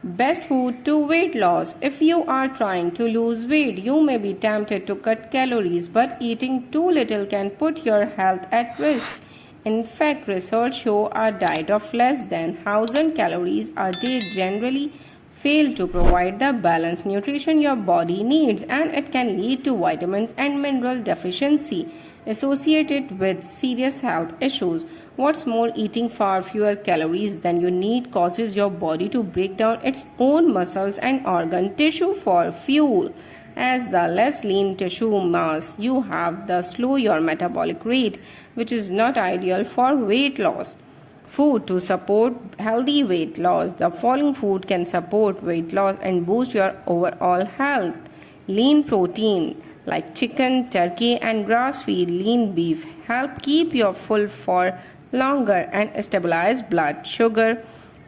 Best food to weight loss. If you are trying to lose weight, you may be tempted to cut calories, but eating too little can put your health at risk. In fact, research shows a diet of less than 1,000 calories a day generally fail to provide the balanced nutrition your body needs, and it can lead to vitamins and mineral deficiency associated with serious health issues. What's more, eating far fewer calories than you need causes your body to break down its own muscles and organ tissue for fuel. As the less lean tissue mass you have, the slower your metabolic rate, which is not ideal for weight loss. Food to support healthy weight loss. The following food can support weight loss and boost your overall health. Lean protein like chicken, turkey, and grass-fed lean beef help keep you full for longer and stabilize blood sugar.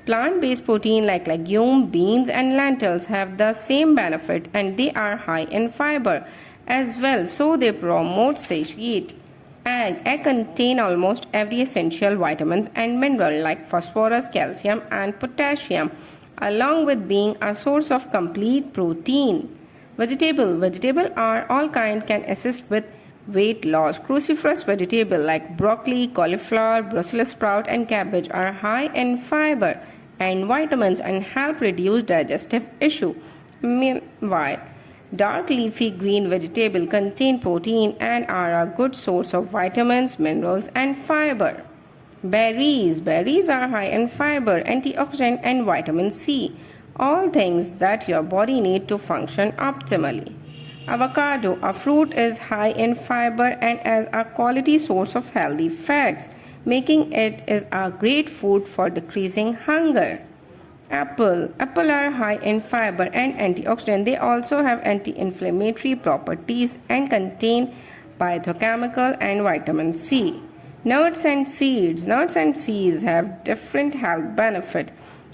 Plant-based protein like legume, beans, and lentils have the same benefit, and they are high in fiber as well, so they promote satiety. Egg contain almost every essential vitamins and mineral like phosphorus, calcium, and potassium, along with being a source of complete protein. Vegetable are all kind can assist with weight loss. Cruciferous vegetable like broccoli, cauliflower, Brussels sprout, and cabbage are high in fiber and vitamins and help reduce digestive issue. Meanwhile, dark leafy green vegetables contain protein and are a good source of vitamins, minerals, and fiber. Berries are high in fiber, antioxidant, and vitamin C, all things that your body needs to function optimally. Avocado, a fruit, is high in fiber and as a quality source of healthy fats, making it is a great food for decreasing hunger. Apple are high in fiber and antioxidant. They also have anti-inflammatory properties and contain phytochemical and vitamin C. Nuts and seeds have different health benefits.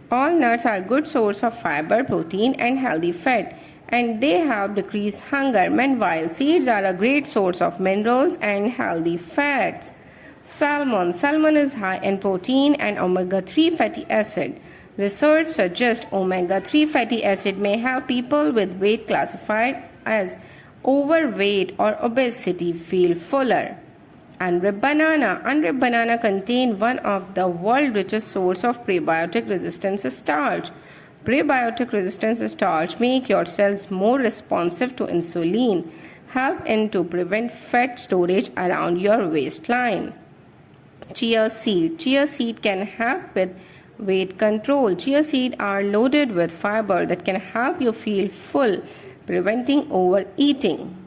All nuts are good source of fiber, protein, and healthy fat, and they help decrease hunger. Meanwhile, seeds are a great source of minerals and healthy fats. Salmon is high in protein and omega-3 fatty acid. Research suggests omega-3 fatty acid may help people with weight classified as overweight or obesity feel fuller. Unripe banana contain one of the world's richest source of prebiotic resistance starch. Prebiotic resistance starch make your cells more responsive to insulin, help to prevent fat storage around your waistline. Chia seed can help with weight control. Chia seeds are loaded with fiber that can help you feel full, preventing overeating.